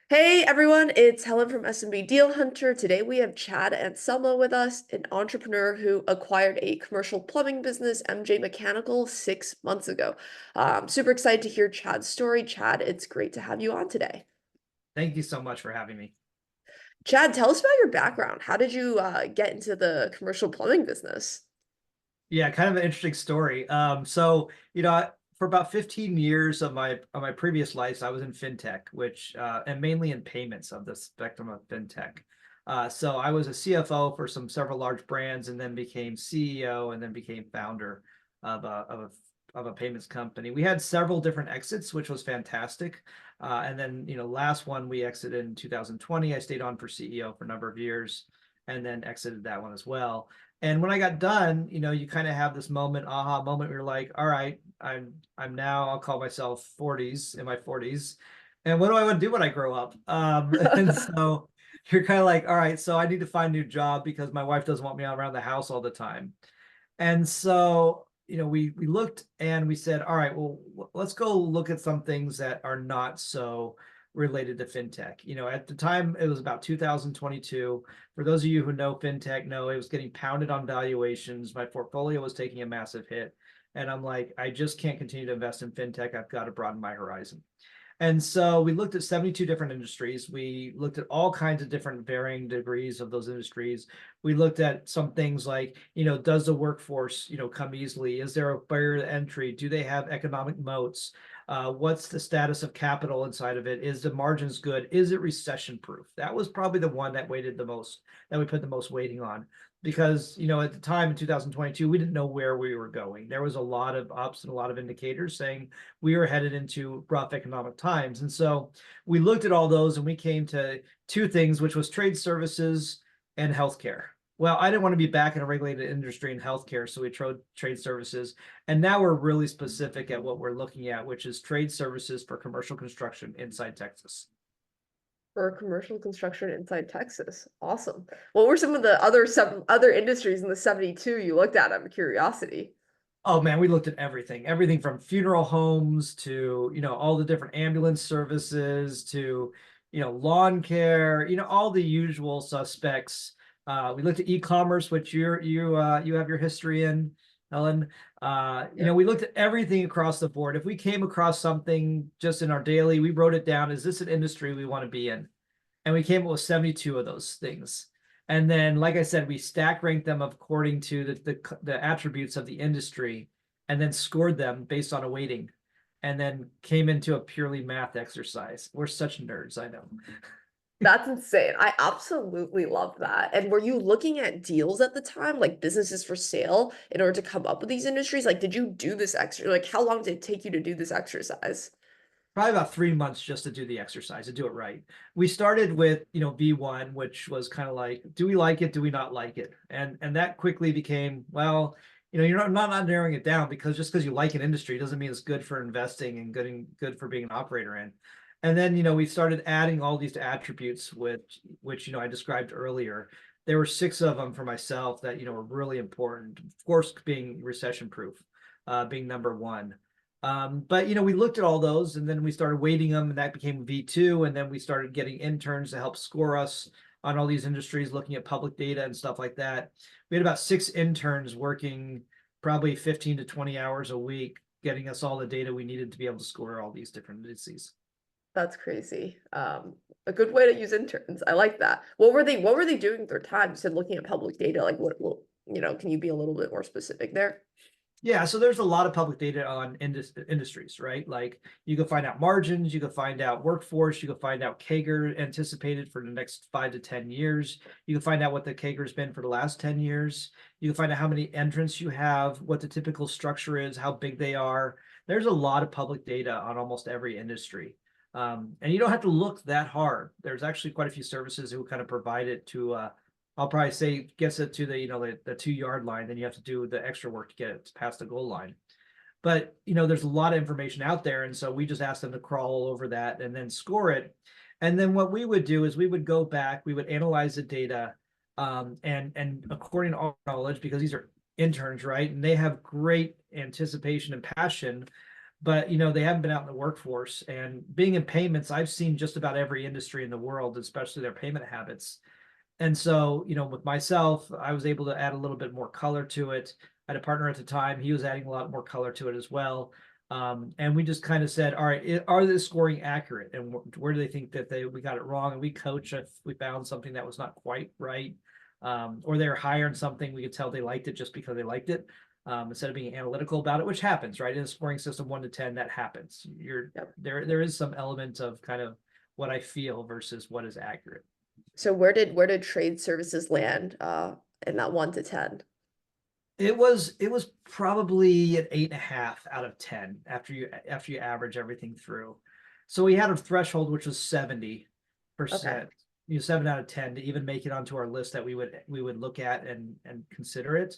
Hey everyone, it's Helen from SMB Deal Hunter. Today we have Chad Anselmo with us, an entrepreneur who acquired a commercial plumbing business, MJ Mechanical, 6 months ago. Super excited to hear Chad's story. Chad, it's great to have you on today. Thank you so much for having me. Chad, tell us about your background. How did you get into the commercial plumbing business? Yeah, kind of an interesting story. For about 15 years of my previous life, I was in fintech, which and mainly in payments of the spectrum of fintech. So I was a CFO for several large brands, and then became CEO, and then became founder of a payments company. We had several different exits, which was fantastic. And then last one we exited in 2020. I stayed on for CEO for a number of years, and then exited that one as well. And when I got done, you kind of have this aha moment where you're like, all right, I'm now, I'll call myself 40s, in my 40s. And what do I want to do when I grow up? And so you're kind of like, all right, so I need to find a new job because my wife doesn't want me around the house all the time. And so, we looked and we said, all right, well, let's go look at some things that are not so related to fintech. At the time, it was about 2022. For those of you who know fintech, know it was getting pounded on valuations. My portfolio was taking a massive hit. And I'm like, I just can't continue to invest in fintech. I've got to broaden my horizon. And so we looked at 72 different industries. We looked at all kinds of different varying degrees of those industries. We looked at some things like, does the workforce, come easily? Is there a barrier to entry? Do they have economic moats? What's the status of capital inside of it? Is the margins good? Is it recession proof? That was probably the one that weighted the most, that we put the most weighting on. Because, at the time in 2022, we didn't know where we were going. There was a lot of ups and a lot of indicators saying we were headed into rough economic times. And so we looked at all those and we came to two things, which was trade services and healthcare. Well, I didn't want to be back in a regulated industry in healthcare, so we tried trade services. And now we're really specific at what we're looking at, which is trade services for commercial construction inside Texas. For commercial construction inside Texas. Awesome. What were some of the other industries in the 72 you looked at? I'm curiosity. Oh man, we looked at everything from funeral homes to, all the different ambulance services to, lawn care, all the usual suspects. We looked at e-commerce, which you have your history in, Helen. Yep. We looked at everything across the board. If we came across something just in our daily, we wrote it down. Is this an industry we want to be in? And we came up with 72 of those things. And then, like I said, we stack ranked them according to the attributes of the industry, and then scored them based on a weighting, and then came into a purely math exercise. We're such nerds, I know. That's insane. I absolutely love that. And were you looking at deals at the time, like businesses for sale, in order to come up with these industries? Like, did you do this extra? Like, how long did it take you to do this exercise? Probably about 3 months just to do the exercise, to do it right. We started with, V1, which was kind of like, do we like it? Do we not like it? And that quickly became, well, you're not narrowing it down, because just because you like an industry doesn't mean it's good for investing and good for being an operator in. And then, we started adding all these attributes, which I described earlier. There were six of them for myself that, were really important. Of course, being recession proof, being number one. But we looked at all those, and then we started weighting them, and that became V2. And then we started getting interns to help score us on all these industries, looking at public data and stuff like that. We had about 6 interns working probably 15 to 20 hours a week, getting us all the data we needed to be able to score all these different indices. That's crazy. A good way to use interns. I like that. What were they doing with their time? You said looking at public data. Like can you be a little bit more specific there? Yeah, so there's a lot of public data on industries, right? Like you can find out margins, you can find out workforce, you can find out CAGR anticipated for the next 5 to 10 years. You can find out what the CAGR has been for the last 10 years. You can find out how many entrants you have, what the typical structure is, how big they are. There's a lot of public data on almost every industry. And you don't have to look that hard. There's actually quite a few services who kind of provide it to I'll probably say gets it to the 2 yard line, then you have to do the extra work to get it past the goal line. But there's a lot of information out there, and so we just asked them to crawl all over that and then score it. And then what we would do is we would go back, we would analyze the data, and according to our knowledge, because these are interns, right, and they have great anticipation and passion, but they haven't been out in the workforce. And being in payments, I've seen just about every industry in the world, especially their payment habits. And so, with myself, I was able to add a little bit more color to it. I had a partner at the time; he was adding a lot more color to it as well. And we just kind of said, all right, are they scoring accurate, and where do they think that we got it wrong? And we coach if we found something that was not quite right, or they were higher in something, we could tell they liked it just because they liked it, instead of being analytical about it, which happens, right? In a scoring system, 1 to 10, that happens. Yep. There is some element of kind of what I feel versus what is accurate. So where did trade services land in that 1 to 10? It was probably an 8.5 out of 10 after you average everything through. So we had a threshold which was Okay. 70%, 7 out of 10 to even make it onto our list that we would look at and consider it.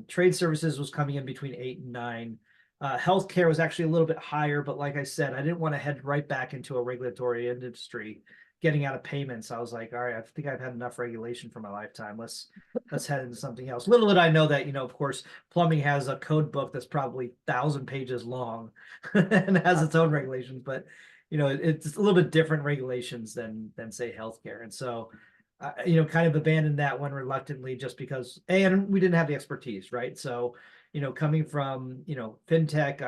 Trade services was coming in between 8 and 9. Healthcare was actually a little bit higher, but like I said, I didn't want to head right back into a regulatory industry getting out of payments. I was like, all right, I think I've had enough regulation for my lifetime. Let's head into something else. Little did I know that, of course, plumbing has a code book that's probably 1,000 pages long and has its own regulations, but it's a little bit different regulations than say healthcare. And so kind of abandoned that one reluctantly just because, and we didn't have the expertise, right? So, coming from, fintech,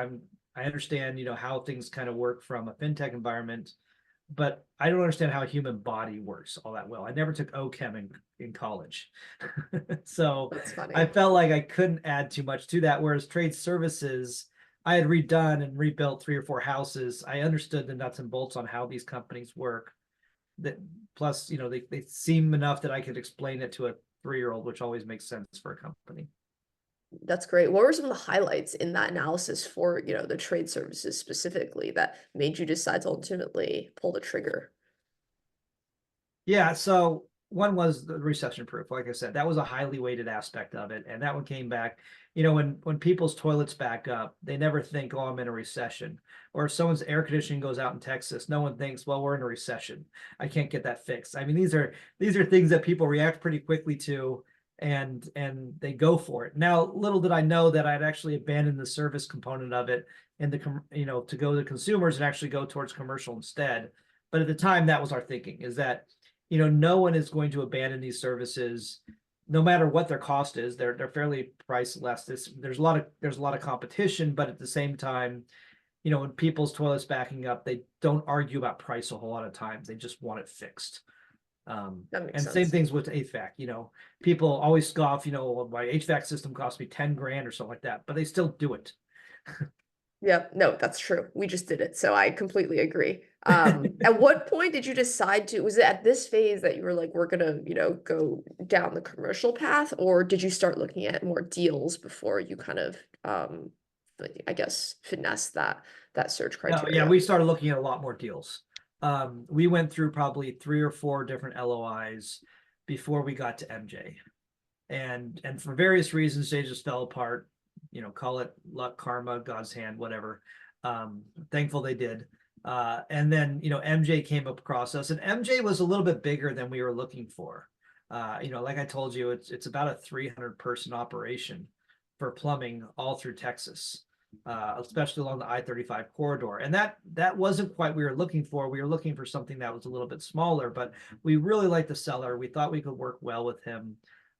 I understand, how things kind of work from a fintech environment, but I don't understand how a human body works all that well. I never took OChem in college. So That's I funny. felt like I couldn't add too much to that. Whereas trade services, I had redone and rebuilt 3 or 4 houses. I understood the nuts and bolts on how these companies work. That plus, they seem enough that I could explain it to a 3-year-old, which always makes sense for a company. That's great. What were some of the highlights in that analysis for, the trade services specifically that made you decide to ultimately pull the trigger? Yeah, so one was the recession proof. Like I said, that was a highly weighted aspect of it, and that one came back. When people's toilets back up, they never think, "Oh, I'm in a recession." Or if someone's air conditioning goes out in Texas, no one thinks, "Well, we're in a recession. I can't get that fixed." I mean, these are things that people react pretty quickly to, and they go for it. Now, little did I know that I'd actually abandoned the service component of it, and to go to consumers and actually go towards commercial instead. But at the time, that was our thinking: is that no one is going to abandon these services, no matter what their cost is. They're fairly price less. There's a lot of competition, but at the same time, when people's toilets backing up, they don't argue about price a whole lot of times. They just want it fixed. That makes And same sense. things with HVAC. People always scoff. "Well, my HVAC system cost me 10 grand or something like that," but they still do it. Yeah, no, that's true. We just did it, so I completely agree. At what point did you decide to, was it at this phase that you were like, we're gonna, go down the commercial path, or did you start looking at more deals before you kind of, like, I guess, finesse that search No, yeah, criteria? we started looking at a lot more deals. We went through probably 3 or 4 different LOIs before we got to MJ, and for various reasons they just fell apart. Call it luck, karma, God's hand, whatever. Thankful they did. And then MJ came up across us, and MJ was a little bit bigger than we were looking for. Like I told you, it's about a 300-person operation for plumbing all through Texas, especially along the I-35 corridor. And that wasn't quite what we were looking for. We were looking for something that was a little bit smaller, but we really liked the seller. We thought we could work well with him.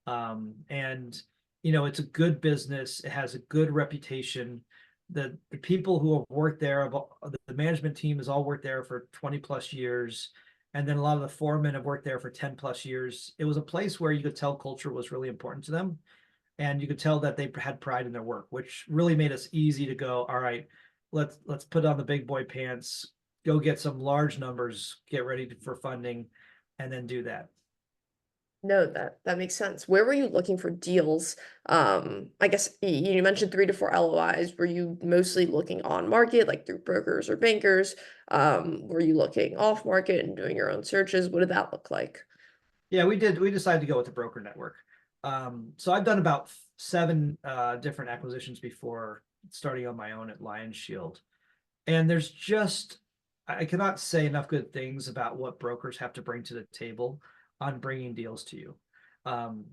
And it's a good business. It has a good reputation. The people who have worked there, the management team has all worked there for 20 plus years. And then a lot of the foremen have worked there for 10 plus years. It was a place where you could tell culture was really important to them. And you could tell that they had pride in their work, which really made us easy to go, all right, let's put on the big boy pants, go get some large numbers, get ready for funding, and then do that. No, that makes sense. Where were you looking for deals? I guess you mentioned 3 to 4 LOIs. Were you mostly looking on market, like through brokers or bankers? Were you looking off market and doing your own searches? What did that look like? Yeah, we did. We decided to go with the broker network. So I've done about 7 different acquisitions before starting on my own at Lion Shield. And I cannot say enough good things about what brokers have to bring to the table on bringing deals to you. Um,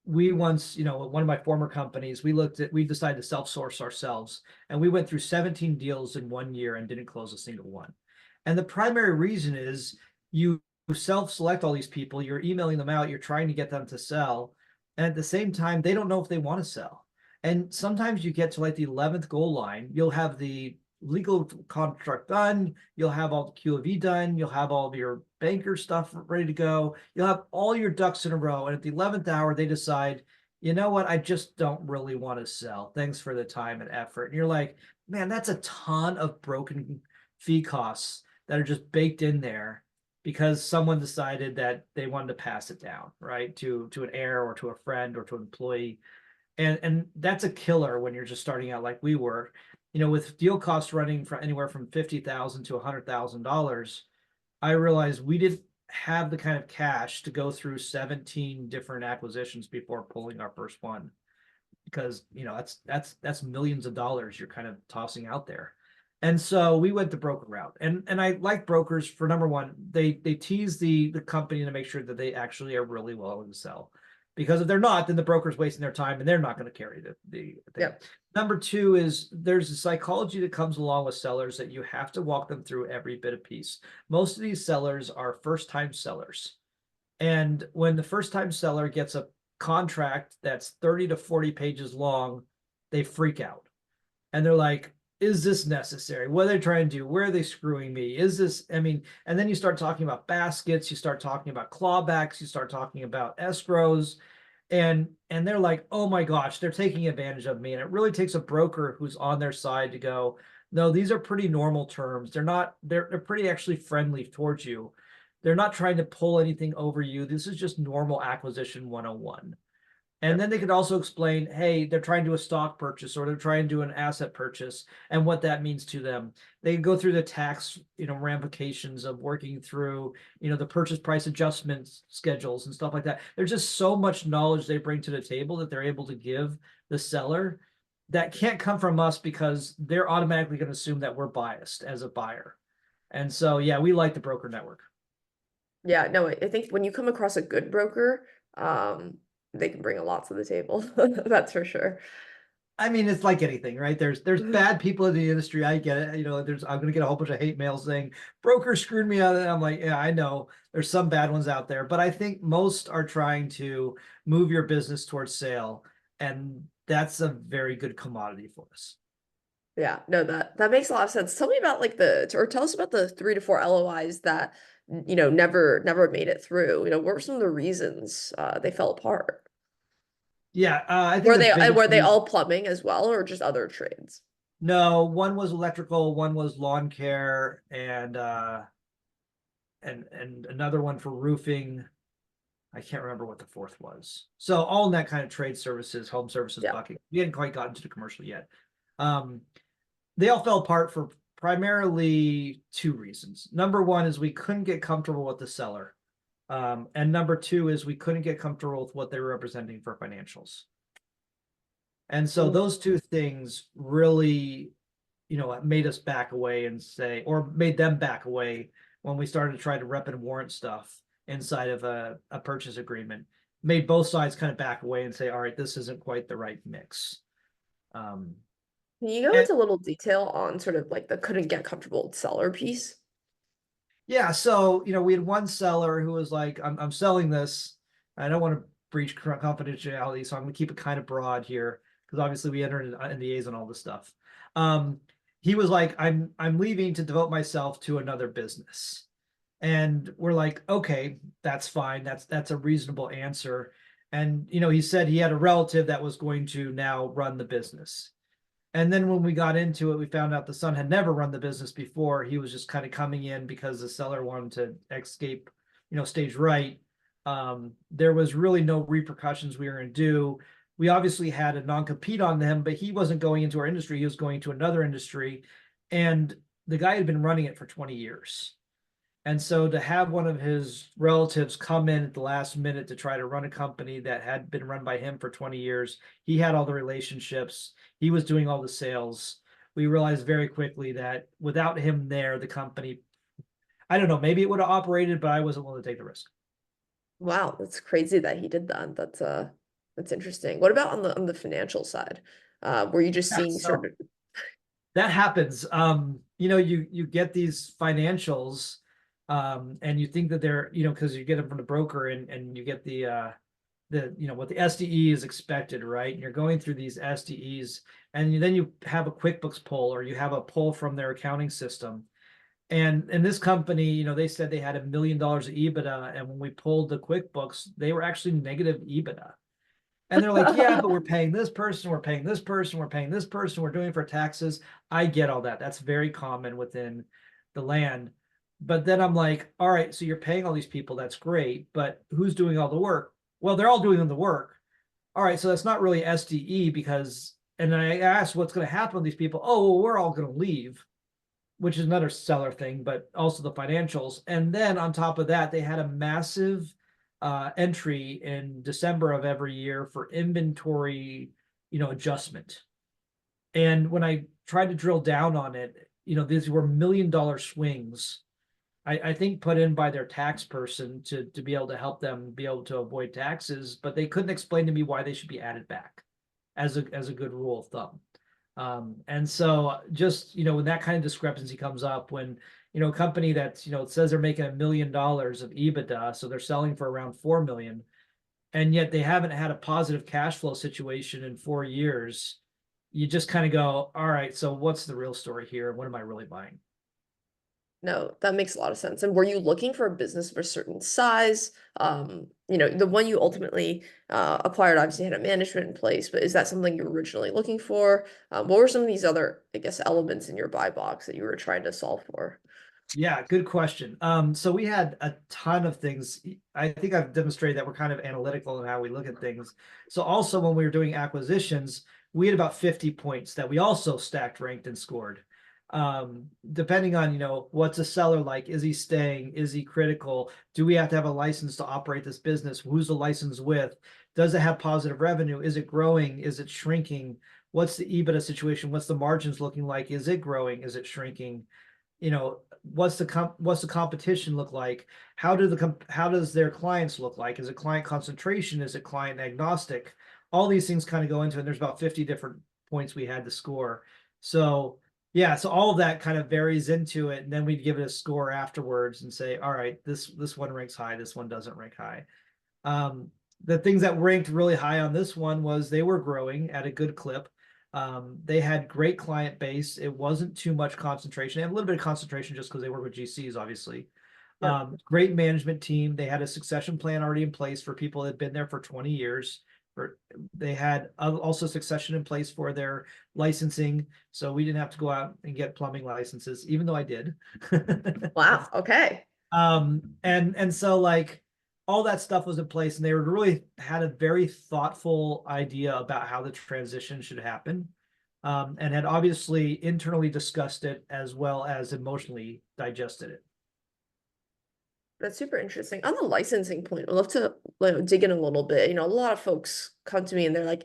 we once, one of my former companies, we decided to self-source ourselves, and we went through 17 deals in 1 year and didn't close a single one. And the primary reason is you self-select all these people, you're emailing them out, you're trying to get them to sell, and at the same time, they don't know if they want to sell. And sometimes you get to like the 11th goal line, you'll have the legal contract done, you'll have all the QOV done, you'll have all of your banker stuff ready to go, you'll have all your ducks in a row, and at the 11th hour, they decide, you know what, I just don't really want to sell. Thanks for the time and effort. And you're like, man, that's a ton of broken fee costs that are just baked in there because someone decided that they wanted to pass it down, right, to an heir or to a friend or to an employee. And that's a killer when you're just starting out like we were. With deal costs running from anywhere from 50,000 to $100,000, I realized we didn't have the kind of cash to go through 17 different acquisitions before pulling our first one, because that's millions of dollars you're kind of tossing out there. And so we went the broker route. And I like brokers for, number one, they tease the company to make sure that they actually are really willing to sell. Because if they're not, then the broker's wasting their time and they're not going to carry the thing. Yep. Number two is there's a psychology that comes along with sellers that you have to walk them through every bit of piece. Most of these sellers are first-time sellers. And when the first-time seller gets a contract that's 30 to 40 pages long, they freak out. And they're like, is this necessary? What are they trying to do? Where are they screwing me? Is this, I mean, and then you start talking about baskets, you start talking about clawbacks, you start talking about escrows, and they're like, oh my gosh, they're taking advantage of me. And it really takes a broker who's on their side to go, no, these are pretty normal terms. They're pretty actually friendly towards you. They're not trying to pull anything over you. This is just normal acquisition 101. And Yep. then they could also explain, hey, they're trying to do a stock purchase or they're trying to do an asset purchase and what that means to them. They can go through the tax, ramifications of working through, the purchase price adjustments schedules and stuff like that. There's just so much knowledge they bring to the table that they're able to give the seller that can't come from us because they're automatically going to assume that we're biased as a buyer. And so, yeah, we like the broker network. Yeah, no, I think when you come across a good broker, they can bring a lot to the table. That's for sure. I mean, it's like anything, right? There's bad people in the industry. I get it. I'm gonna get a whole bunch of hate mail saying broker screwed me out. And I'm like, yeah, I know. There's some bad ones out there, but I think most are trying to move your business towards sale, and that's a very good commodity for us. Yeah, no, that makes a lot of sense. Tell me about like or tell us about the 3 to 4 LOIs that never made it through. What were some of the reasons they fell apart? Yeah, I think the biggest Were they reason. all plumbing as well, or just other trades? No, one was electrical, one was lawn care, and another one for roofing. I can't remember what the fourth was. So all in that kind of trade services, home services Yeah. bucket. We hadn't quite gotten to the commercial yet. Um, they all fell apart for primarily two reasons. Number one is we couldn't get comfortable with the seller. And number two is we couldn't get comfortable with what they were representing for financials. And so Mm. those two things really, made us back away and say, or made them back away when we started to try to rep and warrant stuff inside of a purchase agreement. Made both sides kind of back away and say, all right, this isn't quite the right mix. Um, Can you go and into a little detail on sort of like the couldn't get comfortable with seller piece? yeah, so we had one seller who was like, I'm selling this. I don't want to breach confidentiality, so I'm going to keep it kind of broad here because obviously we entered NDAs and all this stuff. Um, he was like, I'm leaving to devote myself to another business. And we're like, okay, that's fine. That's a reasonable answer. And he said he had a relative that was going to now run the business. And then when we got into it, we found out the son had never run the business before. He was just kind of coming in because the seller wanted to escape, stage right. There was really no repercussions we were going to do. We obviously had a non-compete on them, but he wasn't going into our industry. He was going to another industry. And the guy had been running it for 20 years. And so to have one of his relatives come in at the last minute to try to run a company that had been run by him for 20 years, he had all the relationships, he was doing all the sales. We realized very quickly that without him there, the company, I don't know, maybe it would have operated, but I wasn't willing to take the risk. Wow, that's crazy that he did that. That's. That's interesting. What about on the financial side? Were you just Yeah, seeing sort so of that happens. You get these financials, and you think that they're, because you get them from the broker, and you get what the SDE is expected, right? And you're going through these SDEs, and then you have a QuickBooks pull, or you have a pull from their accounting system. And in this company, they said they had $1 million of EBITDA, and when we pulled the QuickBooks, they were actually negative EBITDA. And they're like, yeah, but we're paying this person, we're paying this person, we're paying this person, we're doing it for taxes. I get all that. That's very common within the land. But then I'm like, all right, so you're paying all these people, that's great, but who's doing all the work? Well, they're all doing the work. All right, so that's not really SDE because, and then I asked what's going to happen with these people. Oh, well, we're all going to leave, which is another seller thing, but also the financials. And then on top of that, they had a massive entry in December of every year for inventory, adjustment. And when I tried to drill down on it, these were $1 million swings. I think put in by their tax person to be able to help them be able to avoid taxes, but they couldn't explain to me why they should be added back as a good rule of thumb. And so just, when that kind of discrepancy comes up, when, a company that's, it says they're making $1 million of EBITDA, so they're selling for around 4 million, and yet they haven't had a positive cash flow situation in 4 years, you just kind of go, all right, so what's the real story here? What am I really buying? No, that makes a lot of sense. And were you looking for a business of a certain size? The one you ultimately acquired obviously had a management in place, but is that something you were originally looking for? What were some of these other, I guess, elements in your buy box that you were trying to solve for? Yeah, good question. So we had a ton of things. I think I've demonstrated that we're kind of analytical in how we look at things. So also when we were doing acquisitions, we had about 50 points that we also stacked, ranked, and scored. Depending on, what's a seller like? Is he staying? Is he critical? Do we have to have a license to operate this business? Who's the license with? Does it have positive revenue? Is it growing? Is it shrinking? What's the EBITDA situation? What's the margins looking like? Is it growing? Is it shrinking? What's the competition look like? How does their clients look like? Is it client concentration? Is it client agnostic? All these things kind of go into it. And there's about 50 different points we had to score. So yeah, so all of that kind of varies into it, and then we'd give it a score afterwards and say, all right, this one ranks high, this one doesn't rank high. Um, the things that ranked really high on this one was they were growing at a good clip. They had great client base. It wasn't too much concentration. They had a little bit of concentration just because they work with GCs, obviously. Yep. Great management team. They had a succession plan already in place for people that had been there for 20 years. They had also succession in place for their licensing, so we didn't have to go out and get plumbing licenses, even though I did. Wow. Okay. And so like all that stuff was in place, and they really had a very thoughtful idea about how the transition should happen, and had obviously internally discussed it as well as emotionally digested it. That's super interesting. On the licensing point, I'd love to dig in a little bit. A lot of folks come to me and they're like,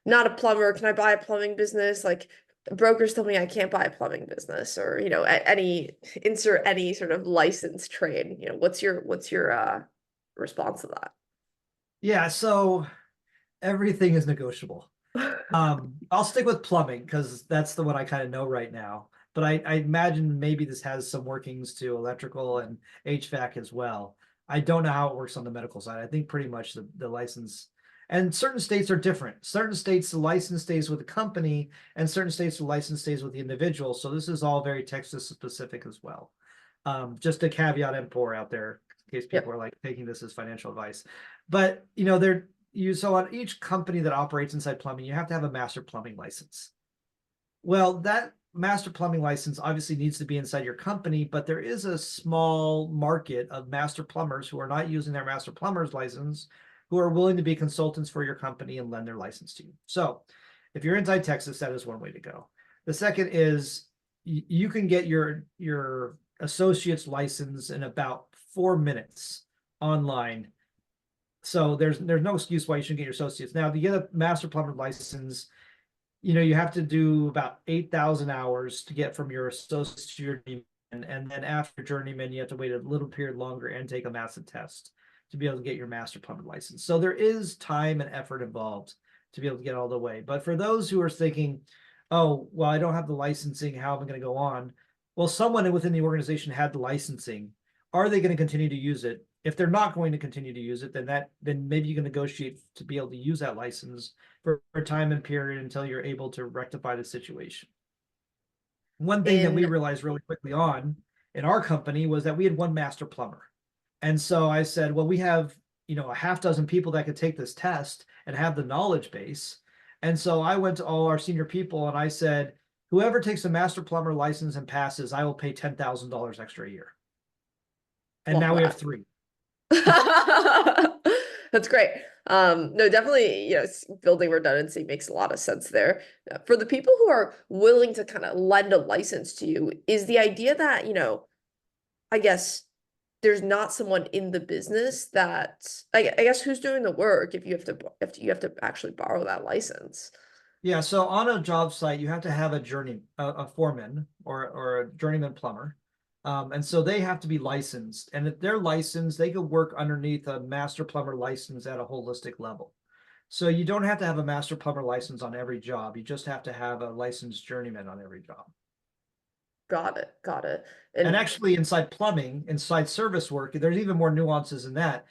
not a plumber. Can I buy a plumbing business? Like brokers tell me I can't buy a plumbing business or, any insert any sort of license trade. What's your response to Yeah, so everything is negotiable. that? I'll stick with plumbing because that's the one I kind of know right now. But I imagine maybe this has some workings to electrical and HVAC as well. I don't know how it works on the medical side. I think pretty much the license, and certain states are different. Certain states, the license stays with the company, and certain states, the license stays with the individual. So this is all very Texas specific as well. Just a caveat emptor out there in case people Yep. are like taking this as financial advice. But so on each company that operates inside plumbing, you have to have a master plumbing license. Well, that master plumbing license obviously needs to be inside your company, but there is a small market of master plumbers who are not using their master plumber's license, who are willing to be consultants for your company and lend their license to you. So if you're inside Texas, that is one way to go. The second is you can get your associate's license in about 4 minutes online. So there's no excuse why you shouldn't get your associates. Now, to get a master plumber license, you have to do about 8,000 hours to get from your associate to your journeyman. And then after journeyman, you have to wait a little period longer and take a massive test. to be able to get your master plumber license. So there is time and effort involved to be able to get all the way. But for those who are thinking, oh, well, I don't have the licensing, how am I going to go on? Well, someone within the organization had the licensing. Are they going to continue to use it? If they're not going to continue to use it, then maybe you can negotiate to be able to use that license for a time and period until you're able to rectify the situation. One thing that we In realized really quickly on in our company was that we had one master plumber. And so I said, well, we have, a half dozen people that could take this test and have the knowledge base. And so I went to all our senior people and I said, whoever takes a master plumber license and passes, I will pay $10,000 extra a year. And Love now we have that. three. That's great. No, definitely, building redundancy makes a lot of sense there. For the people who are willing to kind of lend a license to you, is the idea that, I guess there's not someone in the business that I guess who's doing the work if you have to actually borrow that license. Yeah, so on a job site, you have to have a foreman or a journeyman plumber. And so they have to be licensed. And if they're licensed, they could work underneath a master plumber license at a holistic level. So you don't have to have a master plumber license on every job. You just have to have a licensed journeyman on every job. Got it. Got it. And And actually, inside plumbing, inside service work, there's even more nuances in that.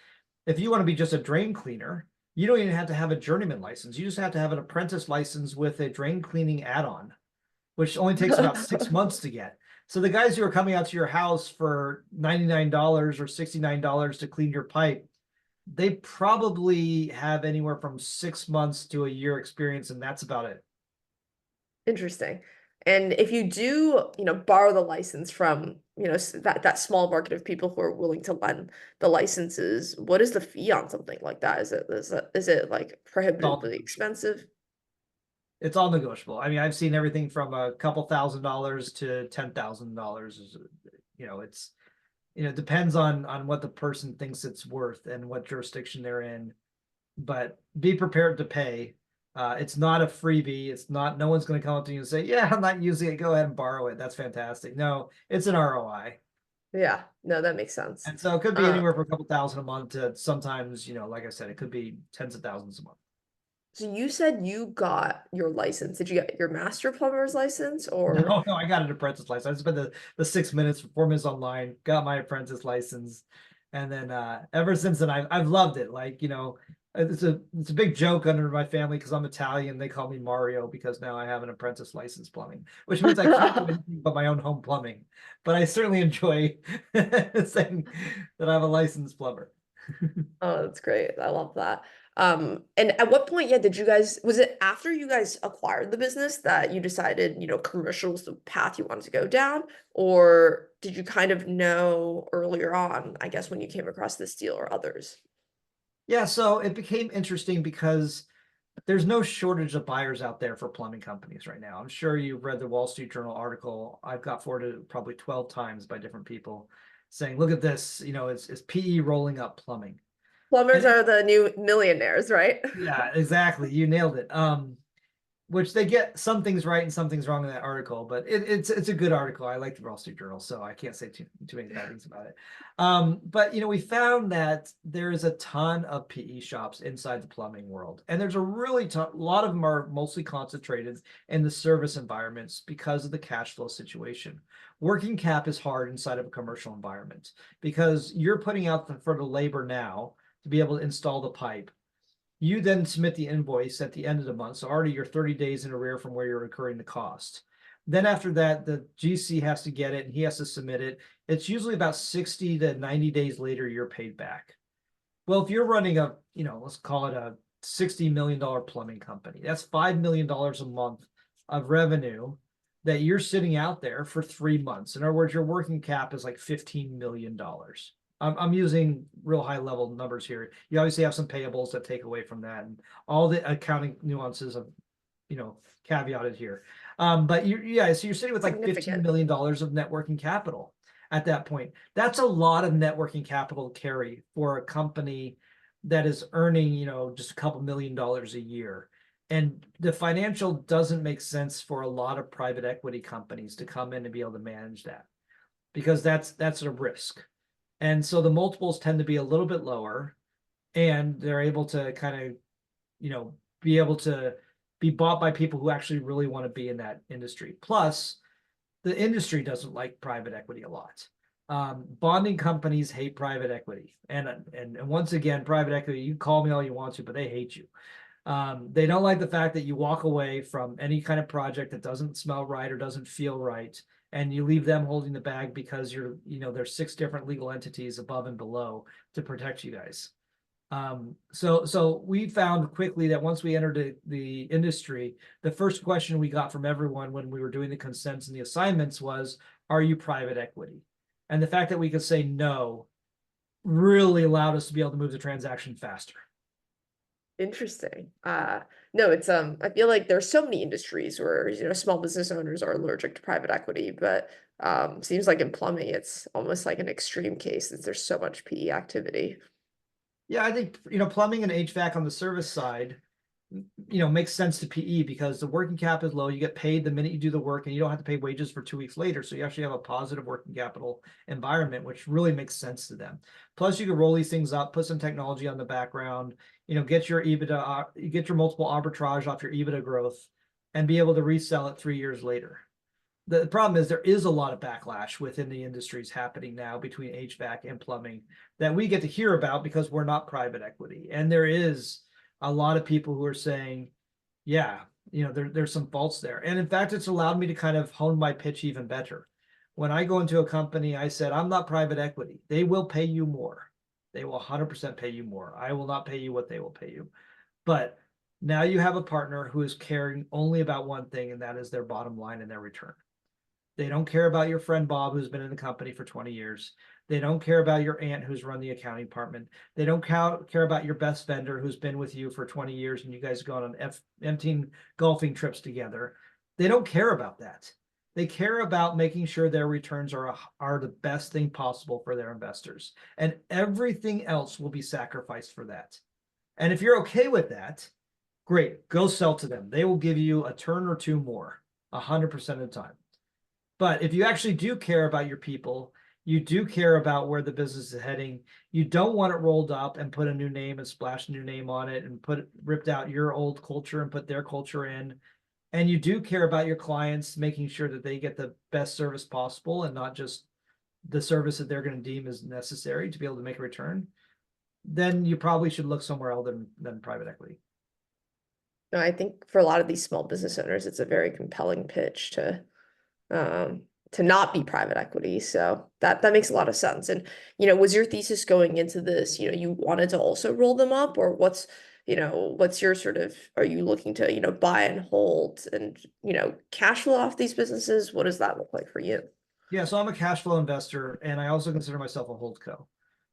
If you want to be just a drain cleaner, you don't even have to have a journeyman license. You just have to have an apprentice license with a drain cleaning add-on, which only takes about 6 months to get. So the guys who are coming out to your house for $99 or $69 to clean your pipe, they probably have anywhere from 6 months to a year experience, and that's about it. Interesting. And if you do, borrow the license from, that small market of people who are willing to lend the licenses, what is the fee on something like that? Is it like It's all prohibitively negotiable. expensive? It's all negotiable. I mean, I've seen everything from a couple $1,000s to $10,000. It's depends on what the person thinks it's worth and what jurisdiction they're in. But be prepared to pay. It's not a freebie. It's not. No one's going to come up to you and say, "Yeah, I'm not using it. Go ahead and borrow it. That's fantastic." No, it's an ROI. Yeah, no, that makes sense. And so it could be Uh, anywhere from a couple thousand a month to sometimes, like I said, it could be tens of thousands a month. so you said you got your license. Did you get your master plumber's license or? No, no, I got an apprentice license. I spent the 6 minutes, 4 minutes online, got my apprentice license, and then ever since then I've loved it. Like, it's a big joke under my family because I'm Italian. They call me Mario because now I have an apprentice license plumbing, which means I can't do anything but my own home plumbing. But I certainly enjoy saying that I'm a licensed plumber. Oh, that's great. I love that. And at what point, yeah, was it after you guys acquired the business that you decided, commercial was the path you wanted to go down? Or did you kind of know earlier on, I guess, when you came across this deal or others? Yeah, so it became interesting because there's no shortage of buyers out there for plumbing companies right now. I'm sure you've read the Wall Street Journal article. I've got forwarded probably 12 times by different people saying, look at this, it's PE rolling up plumbing. Plumbers And are the new millionaires, right? yeah, exactly. You nailed it. Which they get some things right and some things wrong in that article, but it's a good article. I like the Wall Street Journal, so I can't say too many bad things about it. But we found that there is a ton of PE shops inside the plumbing world, and there's a lot of them are mostly concentrated in the service environments because of the cash flow situation. Working cap is hard inside of a commercial environment because you're putting out for the labor now to be able to install the pipe. You then submit the invoice at the end of the month. So already you're 30 days in arrear from where you're incurring the cost. Then after that, the GC has to get it and he has to submit it. It's usually about 60 to 90 days later, you're paid back. Well, if you're running let's call it a $60 million plumbing company, that's $5 million a month of revenue that you're sitting out there for 3 months. In other words, your working cap is like $15 million. I'm using real high level numbers here. You obviously have some payables that take away from that and all the accounting nuances of, caveated here. But so you're sitting with like $15 Significant. million of net working capital at that point. That's a lot of net working capital to carry for a company that is earning, just a couple $1 million a year. And the financial doesn't make sense for a lot of private equity companies to come in and be able to manage that because that's a risk. And so the multiples tend to be a little bit lower, and they're able to kind of, be able to be bought by people who actually really want to be in that industry. Plus, the industry doesn't like private equity a lot. Bonding companies hate private equity, and once again, private equity. You call me all you want to, but they hate you. They don't like the fact that you walk away from any kind of project that doesn't smell right or doesn't feel right, and you leave them holding the bag because there's six different legal entities above and below to protect you guys. So we found quickly that once we entered the industry, the first question we got from everyone when we were doing the consents and the assignments was, "Are you private equity?" And the fact that we could say no really allowed us to be able to move the transaction faster. Interesting. No, it's I feel like there's so many industries where, small business owners are allergic to private equity, but seems like in plumbing it's almost like an extreme case since there's so much PE activity. Yeah, I think plumbing and HVAC on the service side, makes sense to PE because the working cap is low. You get paid the minute you do the work, and you don't have to pay wages for 2 weeks later. So you actually have a positive working capital environment, which really makes sense to them. Plus, you can roll these things up, put some technology on the background, get your EBITDA, get your multiple arbitrage off your EBITDA growth, and be able to resell it 3 years later. The problem is there is a lot of backlash within the industries happening now between HVAC and plumbing that we get to hear about because we're not private equity. And there is a lot of people who are saying, yeah, there's some faults there. And in fact, it's allowed me to kind of hone my pitch even better. When I go into a company, I said, I'm not private equity. They will pay you more. They will 100% pay you more. I will not pay you what they will pay you. But now you have a partner who is caring only about one thing, and that is their bottom line and their return. They don't care about your friend Bob, who's been in the company for 20 years. They don't care about your aunt who's run the accounting department. They don't care about your best vendor who's been with you for 20 years and you guys have gone on emptying golfing trips together. They don't care about that. They care about making sure their returns are the best thing possible for their investors. And everything else will be sacrificed for that. And if you're okay with that, great, go sell to them. They will give you a turn or two more 100% of the time. But if you actually do care about your people, you do care about where the business is heading. You don't want it rolled up and put a new name and splash a new name on it and ripped out your old culture and put their culture in. And you do care about your clients, making sure that they get the best service possible and not just the service that they're going to deem as necessary to be able to make a return. Then you probably should look somewhere else than private equity. No, I think for a lot of these small business owners, it's a very compelling pitch to not be private equity. So that makes a lot of sense. And, was your thesis going into this, you wanted to also roll them up, or what's your sort of, are you looking to, buy and hold and, cash flow off these businesses? What does that look like for you? Yeah, so I'm a cash flow investor, and I also consider myself a holdco.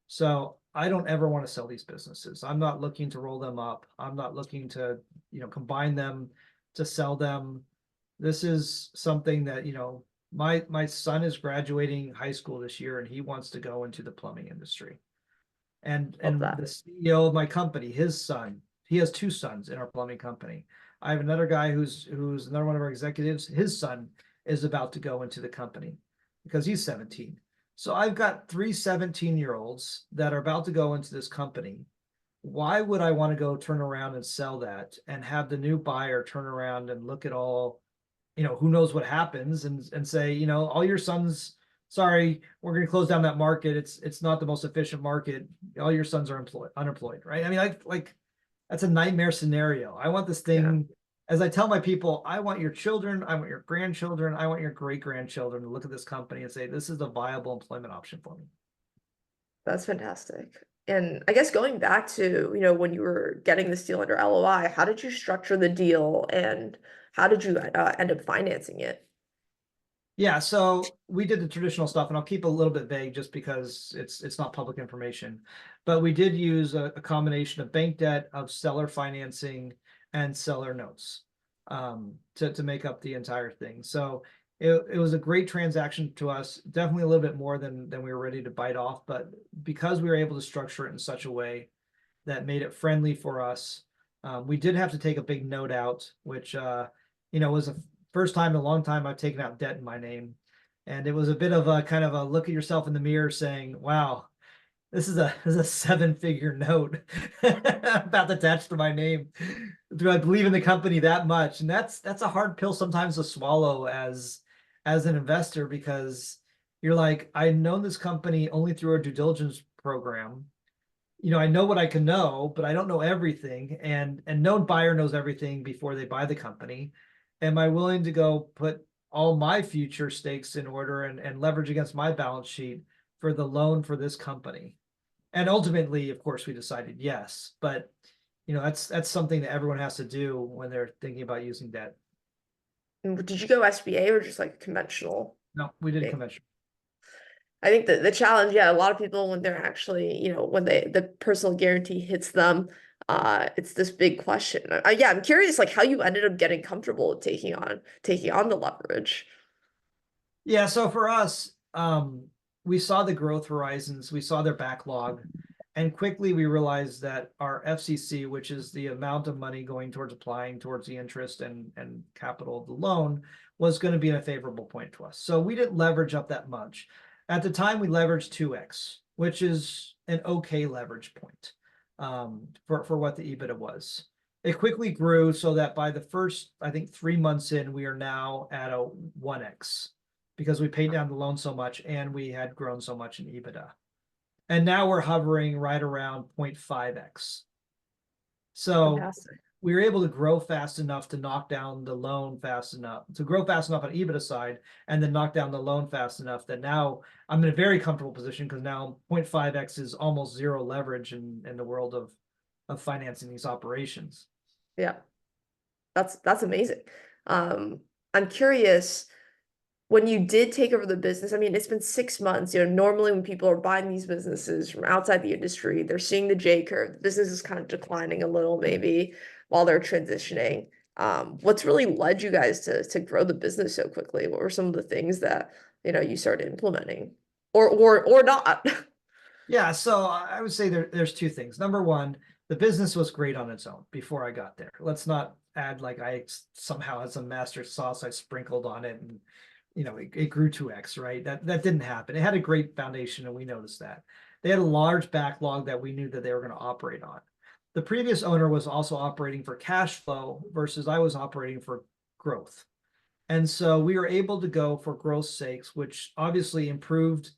So I don't ever want to sell these businesses. I'm not looking to roll them up. I'm not looking to, combine them to sell them. This is something that, my son is graduating high school this year, and he wants to go into the plumbing industry. And Love and that. the CEO of my company, his son, he has two sons in our plumbing company. I have another guy who's another one of our executives. His son is about to go into the company because he's 17. So I've got three 17-year-olds that are about to go into this company. Why would I want to go turn around and sell that and have the new buyer turn around and look at all, who knows what happens and say, all your sons, sorry, we're going to close down that market. It's not the most efficient market. All your sons are unemployed, right? I mean, like that's a nightmare scenario. I want this Yeah, thing, as I tell my people, I want your children, I want your grandchildren, I want your great grandchildren to look at this company and say, this is a viable employment option for me. that's fantastic. And I guess going back to, when you were getting this deal under LOI, how did you structure the deal and how did you end up financing it? Yeah, so we did the traditional stuff, and I'll keep a little bit vague just because it's not public information. But we did use a combination of bank debt, of seller financing, and seller notes to make up the entire thing. So it was a great transaction to us, definitely a little bit more than we were ready to bite off. But because we were able to structure it in such a way that made it friendly for us, we did have to take a big note out, which was a first time in a long time I've taken out debt in my name. And it was a bit of a kind of a look at yourself in the mirror saying, wow, this is a seven-figure note about attached to my name. Do I believe in the company that much? And that's a hard pill sometimes to swallow as an investor, because you're like, I've known this company only through a due diligence program. I know what I can know, but I don't know everything. And no buyer knows everything before they buy the company. Am I willing to go put all my future stakes in order and leverage against my balance sheet for the loan for this company? And ultimately, of course, we decided yes. But that's something that everyone has to do when they're thinking about using debt. And did you go SBA or just like conventional No, we did bank? conventional. I think the challenge, yeah, a lot of people when they're actually, when the personal guarantee hits them, it's this big question. Yeah, I'm curious like how you ended up getting comfortable with taking on the leverage. Yeah, so for us, we saw the growth horizons, we saw their backlog, and quickly we realized that our FCC, which is the amount of money going towards applying towards the interest and capital of the loan, was going to be a favorable point to us. So we didn't leverage up that much. At the time, we leveraged 2x, which is an okay leverage point for what the EBITDA was. It quickly grew so that by the first, I think, 3 months in, we are now at a 1x because we paid down the loan so much and we had grown so much in EBITDA. And now we're hovering right around 0.5x. So Fantastic. we were able to grow fast enough to knock down the loan fast enough, to grow fast enough on EBITDA side, and then knock down the loan fast enough that now I'm in a very comfortable position, because now 0.5x is almost zero leverage in the world of financing these operations. Yeah, that's amazing. Um, I'm curious, when you did take over the business, I mean, it's been 6 months. Normally when people are buying these businesses from outside the industry, they're seeing the J curve. The business is kind of declining a little, maybe while they're transitioning. What's really led you guys to grow the business so quickly? What were some of the things that you started implementing, or not? Yeah, so I would say there's two things. Number one, the business was great on its own before I got there. Let's not add like I somehow had some master sauce I sprinkled on it, and it grew 2x, right? That didn't happen. It had a great foundation, and we noticed that. They had a large backlog that we knew that they were going to operate on. The previous owner was also operating for cash flow versus I was operating for growth. And so we were able to go for growth's sakes, which obviously improved,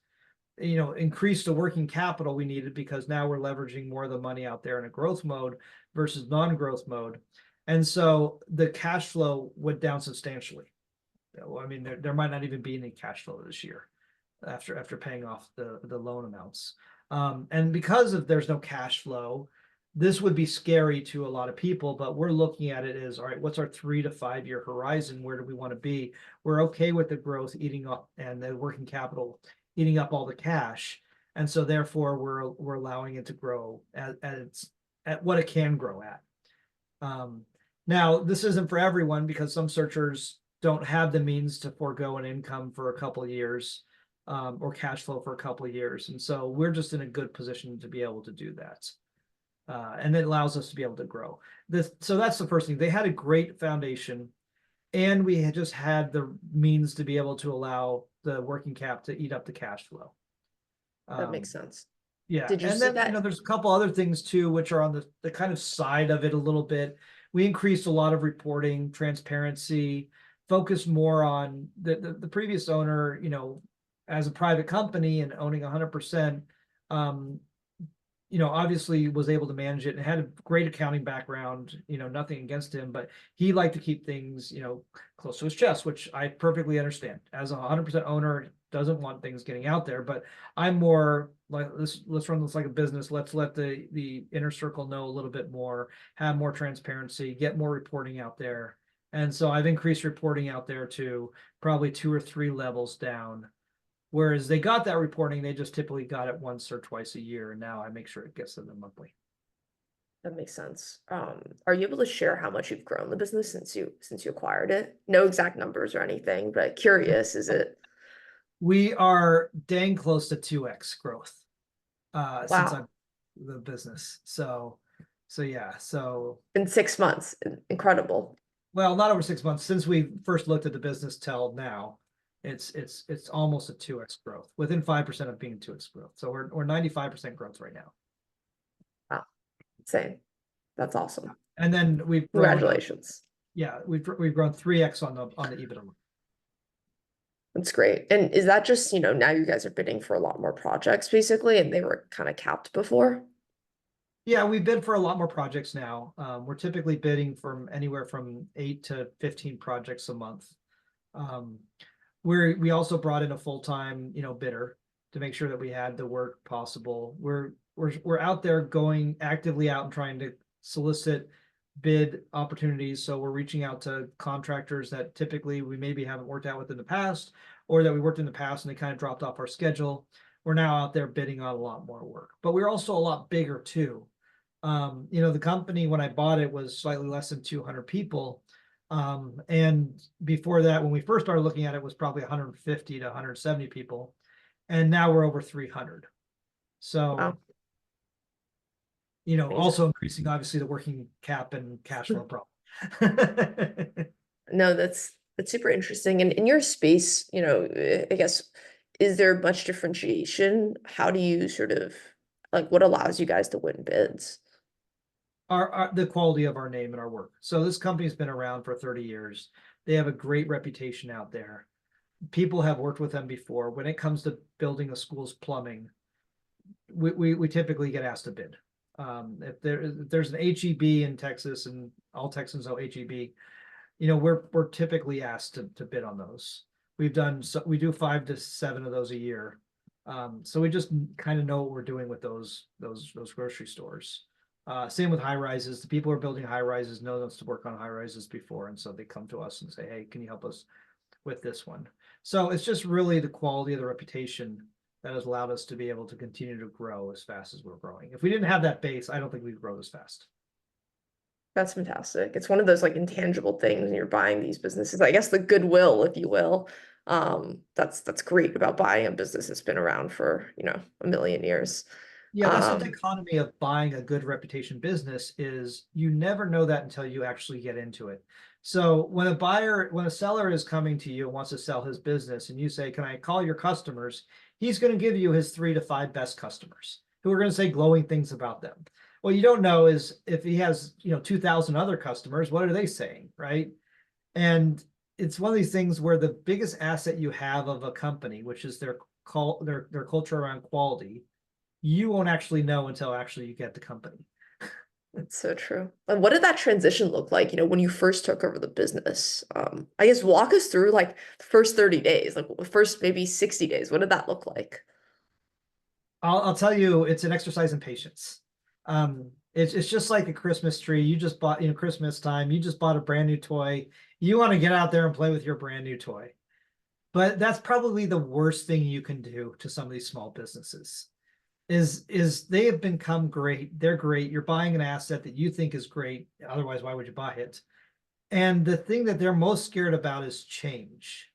increase the working capital we needed, because now we're leveraging more of the money out there in a growth mode versus non-growth mode. And so the cash flow went down substantially. I mean, there might not even be any cash flow this year after paying off the loan amounts. And because of there's no cash flow, this would be scary to a lot of people, but we're looking at it as, all right, what's our 3 to 5 year horizon? Where do we want to be? We're okay with the growth eating up and the working capital eating up all the cash. And so therefore we're allowing it to grow at what it can grow at. Now, this isn't for everyone, because some searchers don't have the means to forego an income for a couple of years, or cash flow for a couple of years. And so we're just in a good position to be able to do that. And it allows us to be able to grow. So that's the first thing. They had a great foundation, and we had just had the means to be able to allow the working cap to eat up the cash flow. That makes sense. Yeah, Did you and see then that? there's a couple other things too, which are on the kind of side of it a little bit. We increased a lot of reporting, transparency, focused more on the previous owner, as a private company and owning 100%. Obviously was able to manage it and had a great accounting background, nothing against him, but he liked to keep things, close to his chest, which I perfectly understand. As a 100% owner, doesn't want things getting out there, but I'm more like, let's run this like a business. Let's let the inner circle know a little bit more, have more transparency, get more reporting out there. And so I've increased reporting out there to probably 2 or 3 levels down. Whereas they got that reporting, they just typically got it once or twice a year, and now I make sure it gets to them monthly. That makes sense. Are you able to share how much you've grown the business since you acquired it? No exact numbers or anything, but curious, is it? We are dang close to 2x growth since Wow, I've the business. So yeah. So in 6 months. Incredible. well, not over 6 months since we first looked at the business till now. It's almost a 2x growth within 5% of being 2x growth. So we're 95% growth right now. Wow, insane. That's awesome. And then we've grown, Congratulations. yeah, we've grown 3x on the EBITDA line. That's great. And is that just, now you guys are bidding for a lot more projects basically, and they were kind of capped before? Yeah, we bid for a lot more projects now. We're typically bidding from anywhere from 8 to 15 projects a month. Um, we also brought in a full-time, bidder to make sure that we had the work possible. We're out there going actively out and trying to solicit bid opportunities. So we're reaching out to contractors that typically we maybe haven't worked out with in the past, or that we worked in the past and they kind of dropped off our schedule. We're now out there bidding on a lot more work, but we're also a lot bigger too. The company when I bought it was slightly less than 200 people. And before that, when we first started looking at it, was probably 150 to 170 people. And now we're over 300. So, Wow, also amazing. increasing obviously the working cap and cash flow problem. No, that's super interesting. And in your space, I guess, is there much differentiation? How do you sort of like what allows you guys to win bids? The quality of our name and our work. So this company's been around for 30 years. They have a great reputation out there. People have worked with them before. When it comes to building a school's plumbing, we typically get asked to bid. If there's an HEB in Texas, and all Texans know HEB, we're typically asked to bid on those. We do 5 to 7 of those a year. So we just kind of know what we're doing with those grocery stores. Same with high rises. The people who are building high rises know us to work on high rises before, and so they come to us and say, "Hey, can you help us with this one?" So it's just really the quality of the reputation that has allowed us to be able to continue to grow as fast as we're growing. If we didn't have that base, I don't think we'd grow as fast. That's fantastic. It's one of those like intangible things when you're buying these businesses. I guess the goodwill, if you will. That's great about buying a business that's been around for, a million years. Yeah, that's the Um, dichotomy of buying a good reputation business is you never know that until you actually get into it. So when a seller is coming to you and wants to sell his business and you say, "Can I call your customers?" He's going to give you his 3 to 5 best customers who are going to say glowing things about them. What you don't know is if he has, 2,000 other customers, what are they saying, right? And it's one of these things where the biggest asset you have of a company, which is their culture around quality, you won't actually know until actually you get the company. That's so true. And what did that transition look like, when you first took over the business? I guess walk us through like the first 30 days, like the first maybe 60 days. What did that look like? I'll tell you, it's an exercise in patience. It's just like a Christmas tree. You just bought, Christmas time, you just bought a brand new toy. You want to get out there and play with your brand new toy. But that's probably the worst thing you can do to some of these small businesses. Is they have become great. They're great. You're buying an asset that you think is great. Otherwise, why would you buy it? And the thing that they're most scared about is change.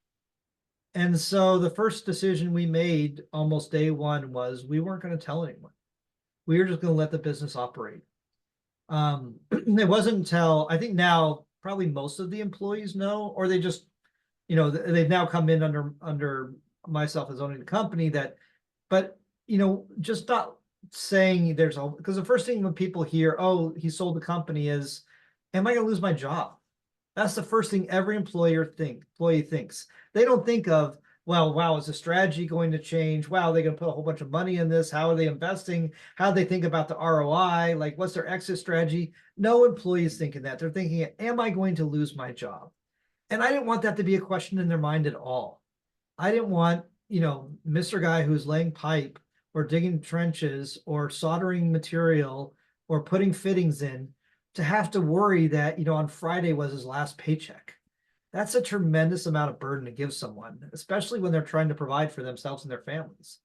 And so the first decision we made almost day one was we weren't going to tell anyone. We were just going to let the business operate. It wasn't until I think now probably most of the employees know, or they just, they've now come in under myself as owning the company that, but just not saying because the first thing when people hear, "Oh, he sold the company," is, "Am I going to lose my job?" That's the first thing every employee thinks. They don't think of, well, wow, is the strategy going to change? Wow, they're going to put a whole bunch of money in this. How are they investing? How do they think about the ROI? Like, what's their exit strategy? No employee is thinking that. They're thinking, am I going to lose my job? And I didn't want that to be a question in their mind at all. I didn't want, Mr. Guy who's laying pipe or digging trenches or soldering material or putting fittings in to have to worry that, on Friday was his last paycheck. That's a tremendous amount of burden to give someone, especially when they're trying to provide for themselves and their families.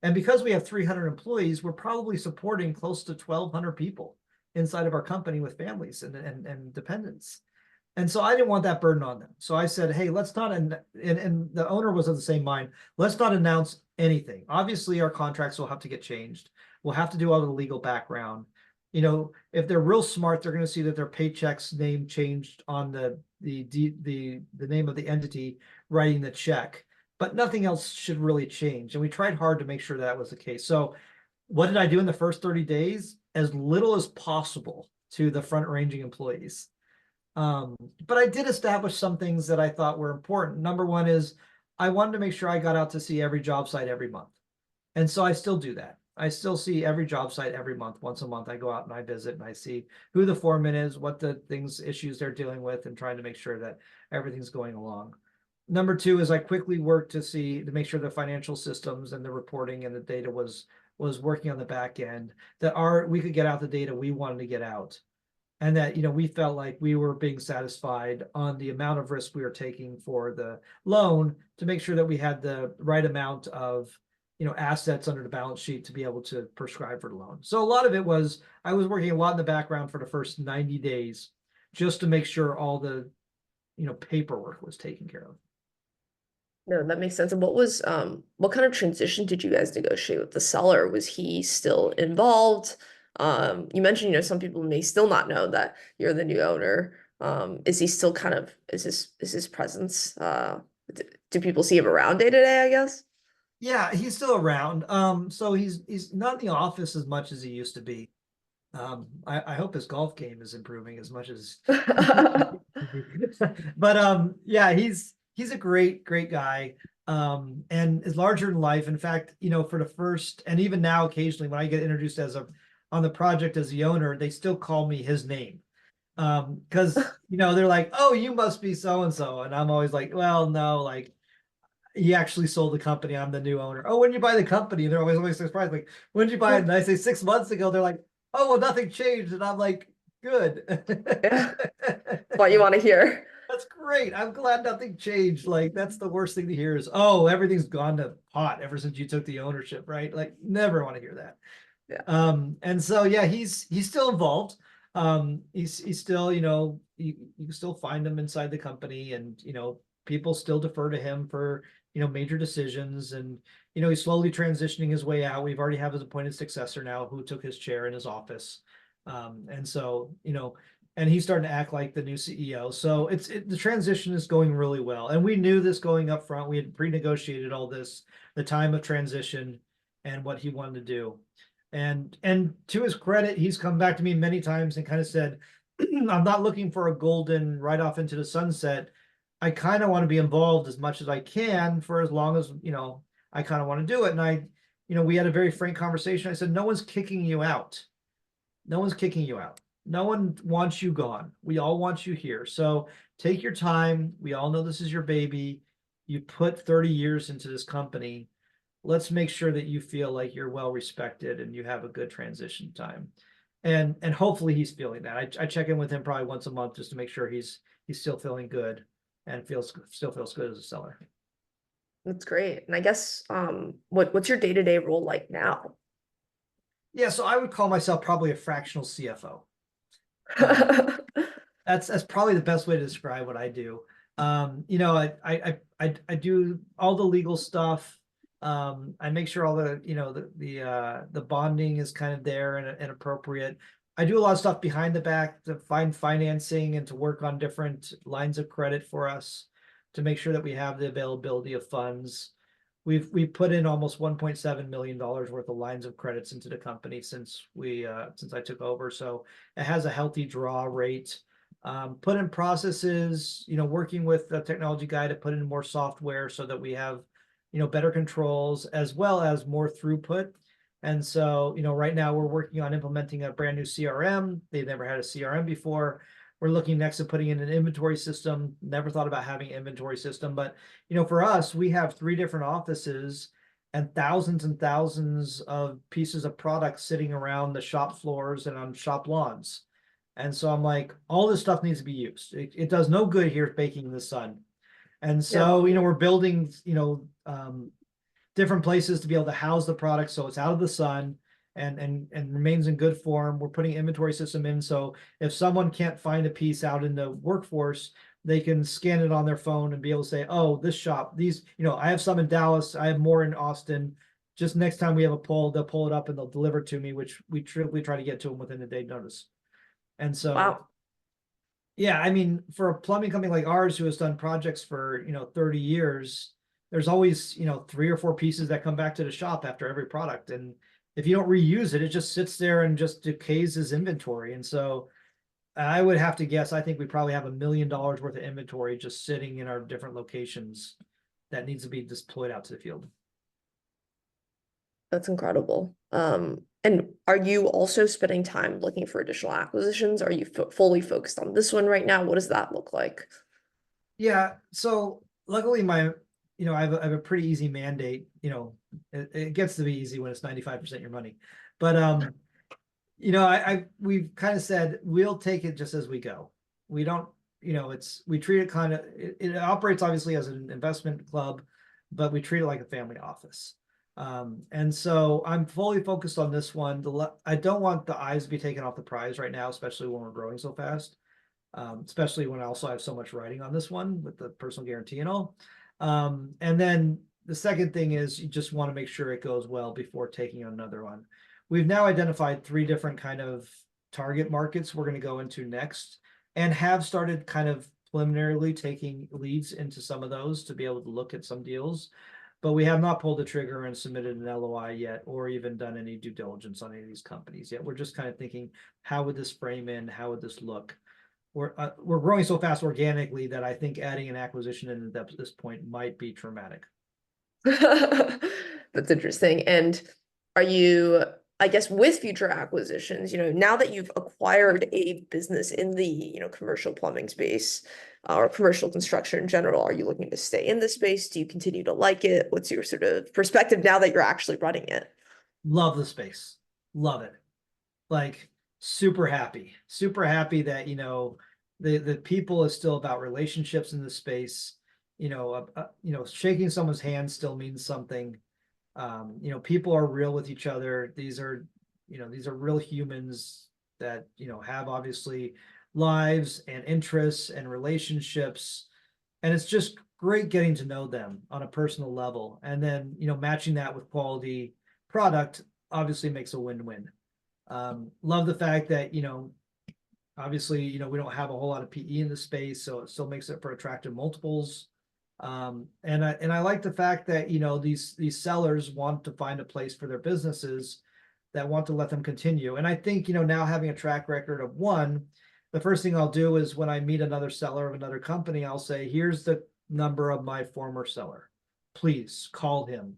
And because we have 300 employees, we're probably supporting close to 1,200 people inside of our company with families and dependents. And so I didn't want that burden on them. So I said, "Hey, let's not," and the owner was of the same mind. "Let's not announce anything. Obviously, our contracts will have to get changed. We'll have to do all the legal background. If they're real smart, they're going to see that their paycheck's name changed on the name of the entity writing the check. but nothing else should really change. And we tried hard to make sure that was the case. So what did I do in the first 30 days? As little as possible to the front ranging employees. Um, but I did establish some things that I thought were important. Number one is I wanted to make sure I got out to see every job site every month. And so I still do that. I still see every job site every month. Once a month, I go out and I visit and I see who the foreman is, what the issues they're dealing with, and trying to make sure that everything's going along. Number two is I quickly worked to make sure the financial systems and the reporting and the data was working on the back end, that we could get out the data we wanted to get out, and that we felt like we were being satisfied on the amount of risk we were taking for the loan, to make sure that we had the right amount of assets under the balance sheet to be able to prescribe for the loan. So a lot of it was I was working a lot in the background for the first 90 days just to make sure all the paperwork was taken care of. No, that makes sense. And what kind of transition did you guys negotiate with the seller? Was he still involved? You mentioned, some people may still not know that you're the new owner. Is he still is his presence, do people see him around day to day, I guess? Yeah, he's still around. So he's not in the office as much as he used to be. I hope his golf game is improving as much as but yeah, he's a great guy. And is larger than life. In fact, for the first, and even now occasionally when I get introduced on the project as the owner, they still call me his name. Because they're like, oh, you must be so and so. And I'm always like, well, no, like he actually sold the company. I'm the new owner. Oh, when did you buy the company? They're always surprised. Like, when did you buy it? And I say 6 months ago. They're like, oh, well, nothing changed. And I'm like, good. Yeah, that's what you want to hear. That's great. I'm glad nothing changed. Like, that's the worst thing to hear is, oh, everything's gone to pot ever since you took the ownership, right? Like, never want to hear that. Yeah. And so yeah, he's still involved. He's still, you can still find him inside the company, and people still defer to him for major decisions, and he's slowly transitioning his way out. We've already have his appointed successor now who took his chair in his office. And so and he's starting to act like the new CEO. So the transition is going really well, and we knew this going up front. We had pre-negotiated all this, the time of transition and what he wanted to do. And to his credit, he's come back to me many times and kind of said, I'm not looking for a golden right off into the sunset. I kind of want to be involved as much as I can for as long as, I kind of want to do it. And we had a very frank conversation. I said, no one's kicking you out. No one's kicking you out. No one wants you gone. We all want you here. So take your time. We all know this is your baby. You put 30 years into this company. Let's make sure that you feel like you're well respected and you have a good transition time. And hopefully he's feeling that. I check in with him probably once a month just to make sure he's still feeling good and still feels good as a seller. That's great. And I guess what's your day-to-day role like now? Yeah, so I would call myself probably a fractional CFO. Um, that's probably the best way to describe what I do. I do all the legal stuff. I make sure all the the bonding is kind of there and appropriate. I do a lot of stuff behind the back to find financing and to work on different lines of credit for us to make sure that we have the availability of funds. We've put in almost $1.7 million worth of lines of credits into the company since I took over. So it has a healthy draw rate. Put in processes, working with the technology guy to put in more software so that we have better controls as well as more throughput. And so, right now we're working on implementing a brand new CRM. They've never had a CRM before. We're looking next at putting in an inventory system. Never thought about having an inventory system, but for us, we have 3 different offices and thousands of pieces of product sitting around the shop floors and on shop lawns. And so I'm like, all this stuff needs to be used. It does no good here baking in the sun. And Yep. so, we're building, different places to be able to house the product so it's out of the sun and remains in good form. We're putting inventory system in, so if someone can't find a piece out in the workforce, they can scan it on their phone and be able to say, oh, this shop, I have some in Dallas, I have more in Austin. Just next time we have a poll, they'll pull it up and they'll deliver it to me, which we truly try to get to them within a day notice. And so, Wow. yeah, I mean, for a plumbing company like ours who has done projects for 30 years, there's always, 3 or 4 pieces that come back to the shop after every product. And if you don't reuse it, it just sits there and just decays as inventory. And so I would have to guess, I think we probably have $1 million worth of inventory just sitting in our different locations that needs to be deployed out to the field. That's incredible. And are you also spending time looking for additional acquisitions? Are you fully focused on this one right now? What does that look like? Yeah. So luckily I have a pretty easy mandate. It gets to be easy when it's 95% your money. But we've kind of said we'll take it just as we go. We don't, we treat it kind of, it operates obviously as an investment club, but we treat it like a family office. And so I'm fully focused on this one. I don't want the eyes to be taken off the prize right now, especially when we're growing so fast. Especially when I also have so much writing on this one with the personal guarantee and all. And then the second thing is you just want to make sure it goes well before taking on another one. We've now identified 3 different kind of target markets we're going to go into next, and have started kind of preliminarily taking leads into some of those to be able to look at some deals. But we have not pulled the trigger and submitted an LOI yet, or even done any due diligence on any of these companies yet. We're just kind of thinking, how would this frame in? How would this look? We're growing so fast organically that I think adding an acquisition in at this point might be traumatic. That's interesting. And are you, I guess, with future acquisitions, now that you've acquired a business in the, commercial plumbing space, or commercial construction in general, are you looking to stay in this space? Do you continue to like it? What's your sort of perspective now that you're actually running it? Love the space. Love it. Like super happy that the people is still about relationships in the space. Shaking someone's hand still means something. People are real with each other. These are real humans that have obviously lives and interests and relationships, and it's just great getting to know them on a personal level, and then matching that with quality product obviously makes a win-win. Love the fact that obviously we don't have a whole lot of PE in the space, so it still makes it for attractive multiples. And I like the fact that these sellers want to find a place for their businesses that want to let them continue. And I think now having a track record of one, the first thing I'll do is when I meet another seller of another company, I'll say, here's the number of my former seller. Please call him.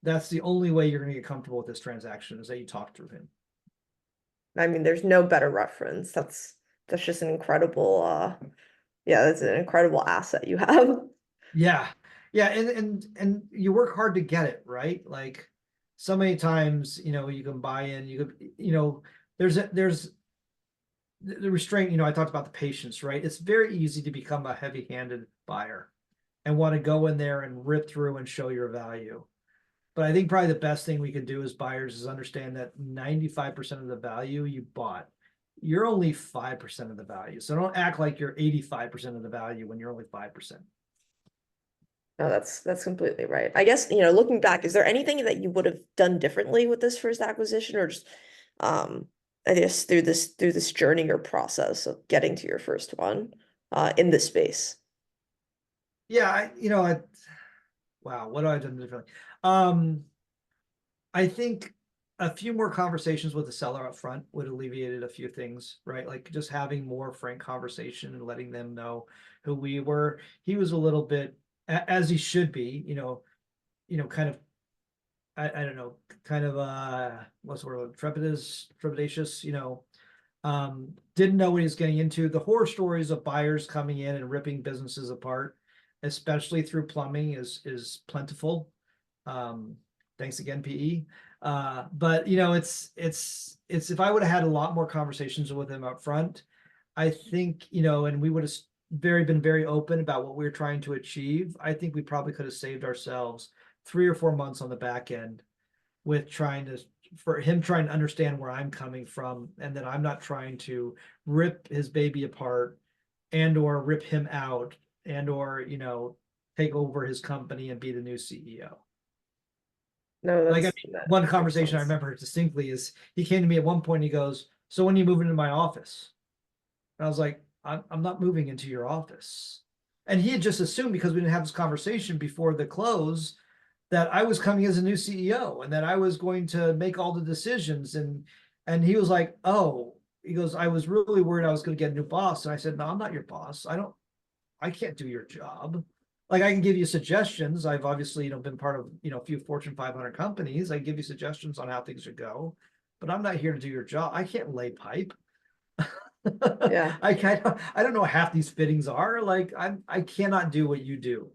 That's the only way you're going to get comfortable with this transaction, is that you talk through him. I mean, there's no better reference. That's just an incredible yeah, that's an incredible asset you have. Yeah. Yeah. And you work hard to get it, right? Like so many times, you can buy in, there's the restraint, I talked about the patience, right? It's very easy to become a heavy-handed buyer and want to go in there and rip through and show your value. But I think probably the best thing we can do as buyers is understand that 95% of the value you bought, you're only 5% of the value. So don't act like you're 85% of the value when you're only 5%. No, that's completely right. I guess, looking back, is there anything that you would have done differently with this first acquisition, or just um I guess through this journey or process of getting to your first one in this space? Yeah, wow, what have I done differently? Um, I think a few more conversations with the seller up front would alleviated a few things, right? Like just having more frank conversation and letting them know who we were. He was a little bit, as he should be, kind of, I don't know, kind of what's the word, trepidatious, didn't know what he was getting into. The horror stories of buyers coming in and ripping businesses apart, especially through plumbing, is plentiful. Um, Thanks again, PE. But it's if I would have had a lot more conversations with him up front, I think, and we would have been very open about what we were trying to achieve. I think we probably could have saved ourselves 3 or 4 months on the back end with for him trying to understand where I'm coming from, and that I'm not trying to rip his baby apart and or rip him out and or take over his company and be the new CEO. No, Like, I mean, that one makes conversation I sense. remember distinctly is he came to me at one point and he goes, "So when you move into my office?" And I was like, I'm not moving into your office. And he had just assumed, because we didn't have this conversation before the close, that I was coming as a new CEO and that I was going to make all the decisions. And he was like, "Oh," he goes, "I was really worried I was going to get a new boss." And I said, "No, I'm not your boss. I can't do your job. Like, I can give you suggestions. I've obviously, been part of, a few Fortune 500 companies. I give you suggestions on how things should go, but I'm not here to do your job. I can't lay pipe." Yeah, I don't know what half these fittings are. Like, I cannot do what you do.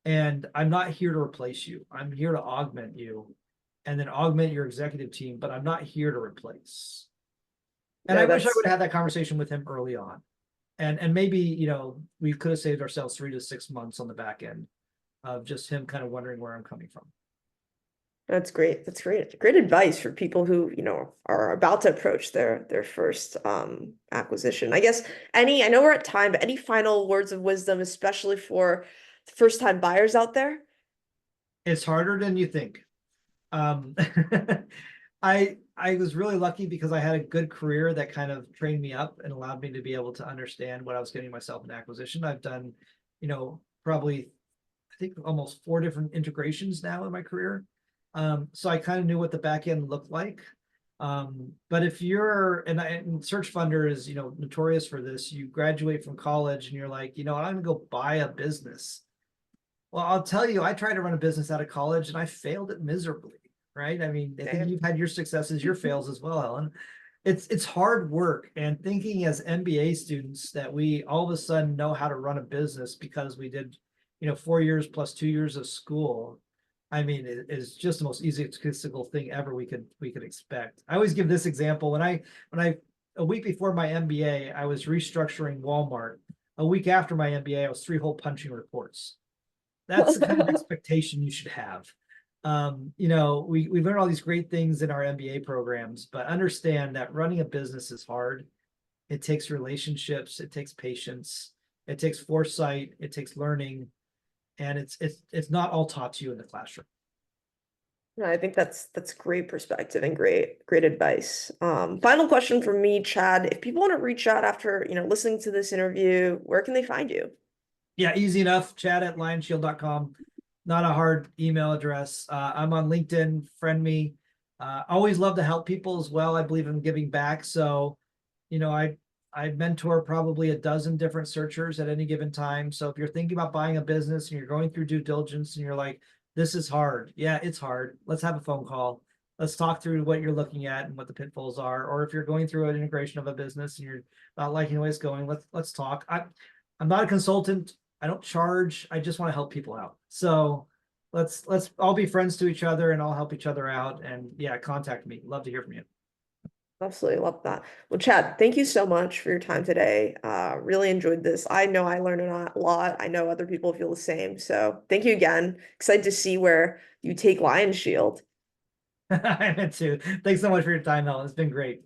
And I'm not here to replace you. I'm here to augment you and then augment your executive team, but I'm not here to replace. And I no, wish I that's would have had that conversation with him early on. And maybe, we could have saved ourselves 3 to 6 months on the back end of just him kind of wondering where I'm coming from. That's great. That's great. Great advice for people who, are about to approach their first acquisition. I guess I know we're at time, but any final words of wisdom, especially for first time buyers out there? It's harder than you think. Um, I was really lucky because I had a good career that kind of trained me up and allowed me to be able to understand what I was getting myself in acquisition. I've done, probably I think almost 4 different integrations now in my career. So I kind of knew what the back end looked like. But if you're and Search Funder is, notorious for this, you graduate from college and you're like, I'm gonna go buy a business. Well, I'll tell you, I tried to run a business out of college and I failed it miserably, right? I mean, I think Same. you've had your successes, your fails as well, Ellen. It's hard work, and thinking as MBA students that we all of a sudden know how to run a business because we did, 4 years plus 2 years of school. I mean, it is just the most egotistical thing ever we could expect. I always give this example when I a week before my MBA, I was restructuring Walmart. A week after my MBA, I was 3 hole punching reports. That's the kind of expectation you should have. We learn all these great things in our MBA programs, but understand that running a business is hard. It takes relationships, it takes patience, it takes foresight, it takes learning, and it's not all taught to you in the classroom. No, I think that's great perspective and great advice. Final question from me, Chad. If people want to reach out after, listening to this interview, where can they find you? Yeah, easy enough. Chad@lionshield.com. Not a hard email address. I'm on LinkedIn, friend me. Always love to help people as well. I believe in giving back. So, I mentor probably a dozen different searchers at any given time. So if you're thinking about buying a business and you're going through due diligence and you're like, this is hard. Yeah, it's hard. Let's have a phone call. Let's talk through what you're looking at and what the pitfalls are. Or if you're going through an integration of a business and you're not liking the way it's going, let's talk. I'm not a consultant. I don't charge. I just want to help people out. So let's all be friends to each other and all help each other out. And yeah, contact me. Love to hear from you. Absolutely love that. Well, Chad, thank you so much for your time today. Really enjoyed this. I know I learned a lot. I know other people feel the same. So thank you again. Excited to see where you take Lion Shield. I meant to. Thanks so much for your time, Helen. It's been great.